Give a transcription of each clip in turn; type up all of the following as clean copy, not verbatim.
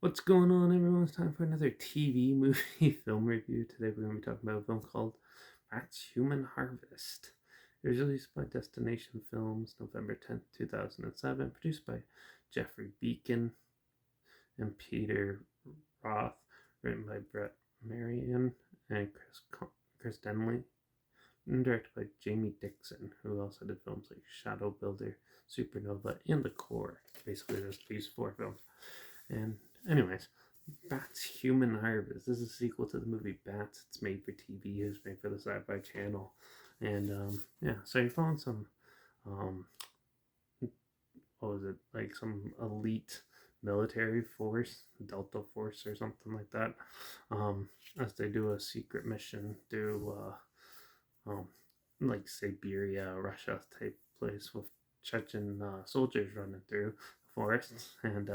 What's going on, everyone? It's time for another TV movie film review. Today we're going to be talking about a film called Matt's Human Harvest. It was released by Destination Films November 10th, 2007, produced by Jeffrey Beacon and Peter Roth, written by Brett Marion and Chris Denley, and directed by Jamie Dixon, who also did films like Shadow Builder, Supernova, and The Core. Basically, there's these four films. And anyways, Bats Human Harvest. This is a sequel to the movie Bats. It's made for TV. It was made for the Sci-Fi Channel. And yeah, so you're following some um, what was it, like some elite military force, Delta Force or something like that, as they do a secret mission through like Siberia, Russia type place with Chechen soldiers running through the forests. And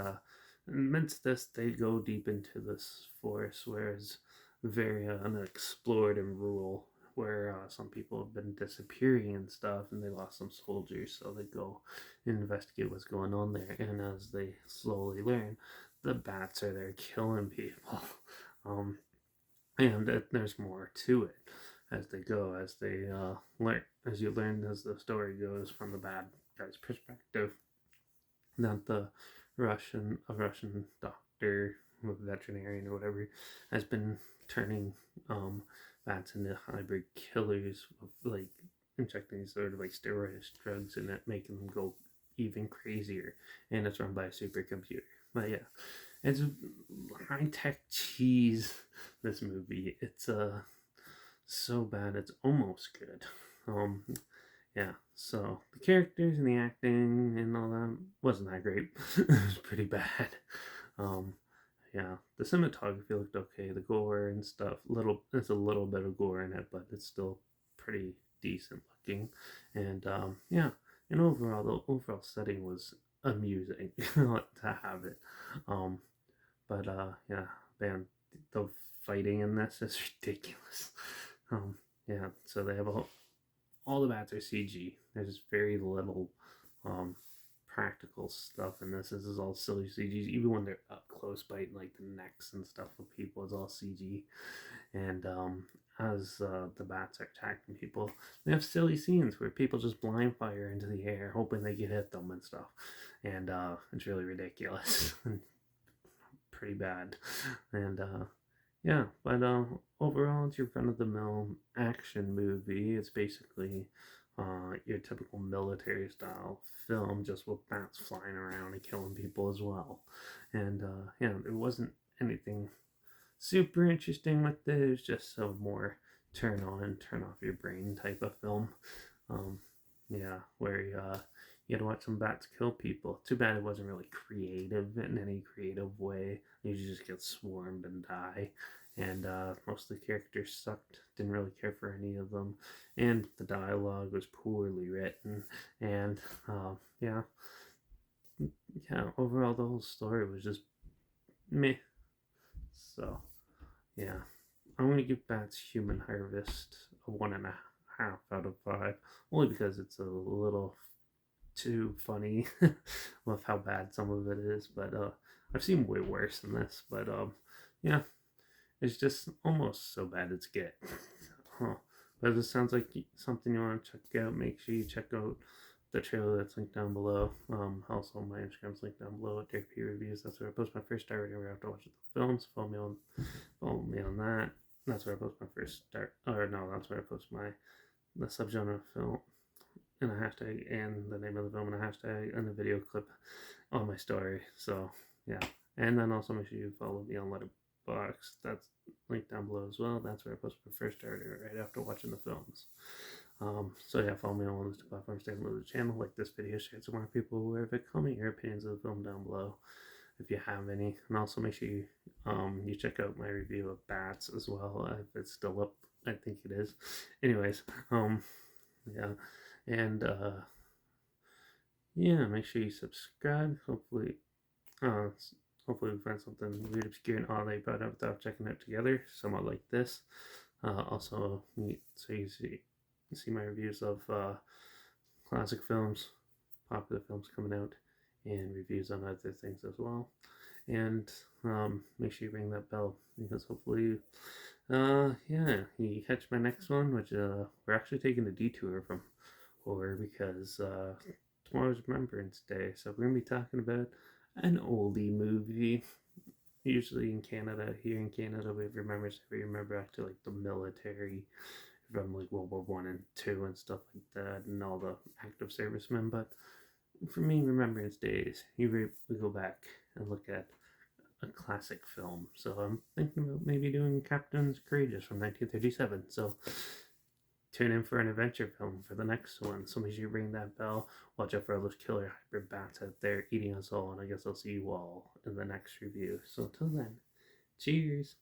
amidst this, they go deep into this forest where it's very unexplored and rural, where some people have been disappearing and stuff, and they lost some soldiers, so they go investigate what's going on there. And as they slowly learn, the bats are there killing people. um, and there's more to it as they go, as they learn, as you learn as the story goes from the bad guy's perspective. Not the Russian doctor, veterinarian or whatever, has been turning bats into hybrid killers of like injecting these sort of like steroid drugs in it, making them go even crazier. And it's run by a supercomputer. But yeah, it's high tech cheese. This movie, it's so bad it's almost good. Yeah, so the characters and the acting and all that wasn't that great. It was pretty bad. Um, yeah, the cinematography looked okay. The gore and stuff, there's a little bit of gore in it, but it's still pretty decent looking. And yeah, and overall, the overall setting was amusing to have it. Um, but yeah, man, the fighting in this is ridiculous. Yeah, so they have all the bats are CG. There's very little um, practical stuff in this. This is all silly CGs. Even when they're up close, biting like the necks and stuff of people, it's all CG. And as the bats are attacking people, they have silly scenes where people just blind fire into the air, hoping they can hit them and stuff. And it's really ridiculous and pretty bad. And yeah, but overall, it's your run of the mill action movie. It's basically your typical military style film, just with bats flying around and killing people as well. And yeah, there wasn't anything super interesting with this. It was just a more turn on and turn off your brain type of film. Um, yeah, where you had to watch some bats kill people. Too bad it wasn't really creative in any creative way. You just get swarmed and die. And most of the characters sucked. Didn't really care for any of them. And the dialogue was poorly written. And yeah, yeah. Overall, the whole story was just meh. So yeah, I'm gonna give Bats Human Harvest a 1.5 out of 5, only because it's a little too funny with how bad some of it is. But I've seen way worse than this. But yeah, it's just almost so bad it's good. Huh. But if it sounds like something you want to check out, make sure you check out the trailer that's linked down below. Also, my Instagram's linked down below at Derek P Reviews. That's where I post my first star rating right after watching the films. Follow me on that. That's where I post my first start. Or no, that's where I post the subgenre film and a hashtag and the name of the film and a hashtag and a video clip on my story. So yeah, and then also make sure you follow me on Letterboxd. That's linked down below as well. That's where I post my first story right after watching the films. So yeah, follow me on one of those two platforms. Stay below the channel, like this video, share it to more people who have it. Comment your opinions of the film down below if you have any, and also make sure you check out my review of Bats as well if it's still up. I think it is. Anyways, yeah, and yeah, make sure you subscribe. Uh, hopefully we find something weird, obscure, and odd they brought up without checking it together, somewhat like this. Also, so you see my reviews of classic films, popular films coming out, and reviews on other things as well. and make sure you ring that bell because hopefully, yeah, you catch my next one, which we're actually taking a detour from horror because tomorrow's Remembrance Day, so we're gonna be talking about an oldie movie. Usually in Canada, here in Canada, we have Remembrance Day. We remember actually like the military from like World War One and Two and stuff like that, and all the active servicemen. But for me, Remembrance Days, we go back and look at a classic film. So I'm thinking about maybe doing Captain's Courageous from 1937. So tune in for an adventure film for the next one. So make sure you ring that bell. Watch out for all those killer hybrid bats out there eating us all. And I guess I'll see you all in the next review. So until then, cheers.